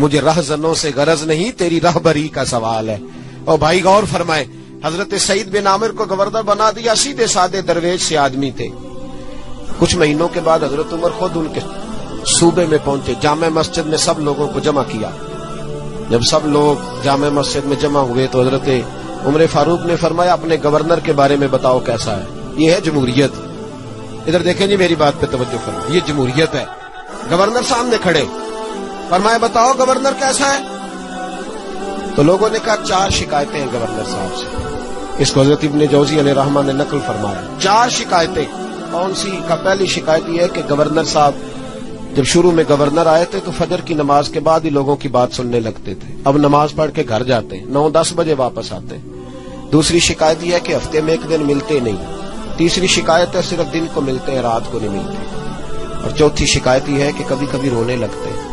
مجھے رہزنوں سے غرض نہیں، تیری رہبری کا سوال ہے۔ اور بھائی غور فرمائے، حضرت سعید بن عامر کو گورنر بنا دیا، سیدھے سادے درویش سے آدمی تھے۔ کچھ مہینوں کے بعد حضرت عمر خود ان کے صوبے میں پہنچے، جامع مسجد میں سب لوگوں کو جمع کیا۔ جب سب لوگ جامع مسجد میں جمع ہوئے تو حضرت عمر فاروق نے فرمایا اپنے گورنر کے بارے میں بتاؤ کیسا ہے۔ یہ ہے جمہوریت۔ ادھر دیکھیں جی، میری بات پہ توجہ فرمائیں، یہ جمہوریت ہے۔ گورنر سامنے کھڑے، فرمایا بتاؤ گورنر کیسا ہے؟ تو لوگوں نے کہا 4 شکایتیں ہیں گورنر صاحب سے۔ اس کو حضرت ابن جوزی علیہ رحمہ نے نقل فرمایا، 4 شکایتیں۔ کون سی؟ کا پہلی شکایت یہ ہے کہ گورنر صاحب جب شروع میں گورنر آئے تھے تو فجر کی نماز کے بعد ہی لوگوں کی بات سننے لگتے تھے، اب نماز پڑھ کے گھر جاتے ہیں، 9-10 بجے واپس آتے ہیں۔ دوسری شکایت یہ ہے کہ ہفتے میں 1 دن ملتے نہیں۔ تیسری شکایت ہے صرف دن کو ملتے ہیں، رات کو نہیں ملتے۔ اور چوتھی شکایت یہ ہے کہ کبھی کبھی رونے لگتے ہیں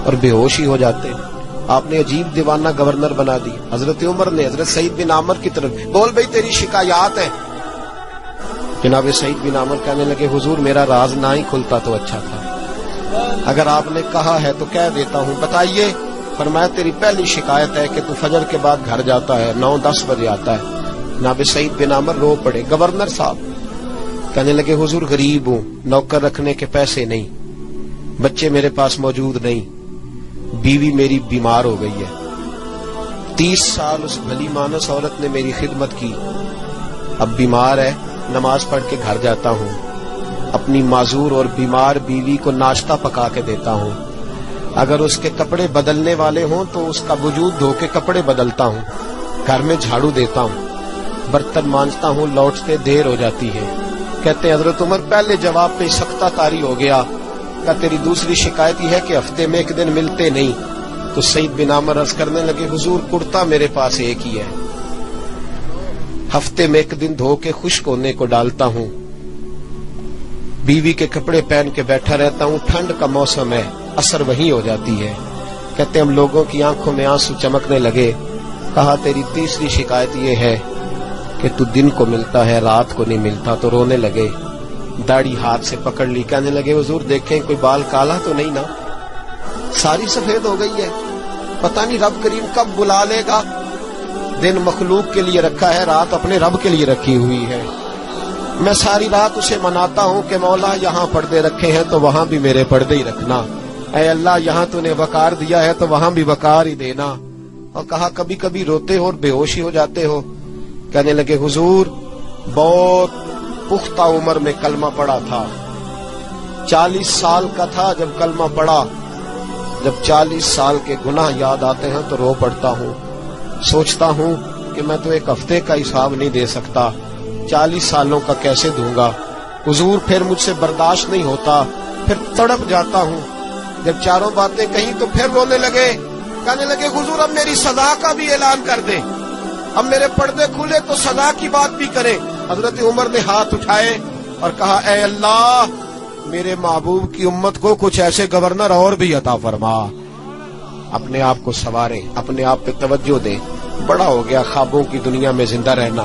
اور بے ہوش ہی ہو جاتے ہیں۔ آپ نے عجیب دیوانہ گورنر بنا دی۔ حضرت عمر نے حضرت سعید بن عامر کی طرف، بول بھئی تیری شکایات ہیں۔ جناب سعید بن عامر کہنے لگے حضور میرا راز نہ ہی کھلتا تو اچھا تھا، اگر آپ نے کہا ہے تو کہہ دیتا ہوں، بتائیے۔ فرمایا تیری پہلی شکایت ہے کہ تو فجر کے بعد گھر جاتا ہے، 9-10 بجے آتا ہے۔ جناب سعید بن عامر رو پڑے۔ گورنر صاحب کہنے لگے حضور غریب ہوں، نوکر رکھنے کے پیسے نہیں، بچے میرے پاس موجود نہیں، بیوی میری بیمار ہو گئی ہے، 30 سال اس بھلی مانس عورت نے میری خدمت کی، اب بیمار ہے، نماز پڑھ کے گھر جاتا ہوں، اپنی معذور اور بیمار بیوی کو ناشتہ پکا کے دیتا ہوں، اگر اس کے کپڑے بدلنے والے ہوں تو اس کا وجود دھو کے کپڑے بدلتا ہوں، گھر میں جھاڑو دیتا ہوں، برتن مانجتا ہوں، لوٹتے دیر ہو جاتی ہے۔ کہتے ہیں حضرت عمر پہلے جواب پہ سختہ کاری ہو گیا، کہ تیری دوسری شکایت یہ ہے کہ ہفتے میں 1 دن ملتے نہیں۔ تو سعید بن عامر عرض کرنے لگے حضور کرتا میرے پاس ایک ہی ہے، ہفتے میں 1 دن دھو کے خشک ہونے کو ڈالتا ہوں، بیوی کے کپڑے پہن کے بیٹھا رہتا ہوں، ٹھنڈ کا موسم ہے، اثر وہیں ہو جاتی ہے۔ کہتے ہم لوگوں کی آنکھوں میں آنسو چمکنے لگے۔ کہا تیری تیسری شکایت یہ ہے کہ تو دن کو ملتا ہے، رات کو نہیں ملتا۔ تو رونے لگے، داڑھی ہاتھ سے پکڑ لی، کہنے لگے حضور دیکھیں کوئی بال کالا تو نہیں نا، ساری سفید ہو گئی ہے، پتہ نہیں رب کریم کب بلا لے گا۔ دن مخلوق کے لیے رکھا ہے، رات اپنے رب کے لیے رکھی ہوئی ہے۔ میں ساری رات اسے مناتا ہوں کہ مولا یہاں پردے رکھے ہیں تو وہاں بھی میرے پردے ہی رکھنا، اے اللہ یہاں تو نے وقار دیا ہے تو وہاں بھی وقار ہی دینا۔ اور کہا کبھی کبھی روتے ہو اور بے ہوشی ہو جاتے ہو؟ کہنے لگے حضور بہت پختہ عمر میں کلمہ پڑھا تھا، 40 سال کا تھا جب کلمہ پڑھا، جب 40 سال کے گناہ یاد آتے ہیں تو رو پڑتا ہوں، سوچتا ہوں کہ میں تو 1 ہفتے کا حساب نہیں دے سکتا، 40 سالوں کا کیسے دوں گا حضور؟ پھر مجھ سے برداشت نہیں ہوتا، پھر تڑپ جاتا ہوں۔ جب چاروں باتیں کہیں تو پھر رونے لگے، کہنے لگے حضور اب میری سزا کا بھی اعلان کر دیں، اب میرے پردے کھلے تو سزا کی بات بھی کریں۔ حضرت عمر نے ہاتھ اٹھائے اور کہا اے اللہ میرے محبوب کی امت کو کچھ ایسے گورنر اور بھی عطا فرما۔ اپنے آپ کو سنوارے، اپنے آپ پہ توجہ دے۔ بڑا ہو گیا خوابوں کی دنیا میں زندہ رہنا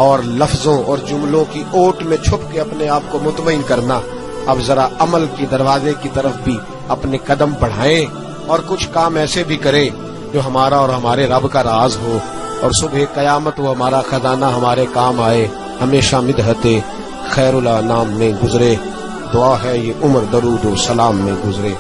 اور لفظوں اور جملوں کی اوٹ میں چھپ کے اپنے آپ کو مطمئن کرنا۔ اب ذرا عمل کی دروازے کی طرف بھی اپنے قدم بڑھائیں اور کچھ کام ایسے بھی کریں جو ہمارا اور ہمارے رب کا راز ہو، اور صبح قیامت وہ ہمارا خزانہ ہمارے کام آئے، ہمیشہ مدحت خیر الانام میں گزرے۔ دعا ہے یہ عمر درود و سلام میں گزرے۔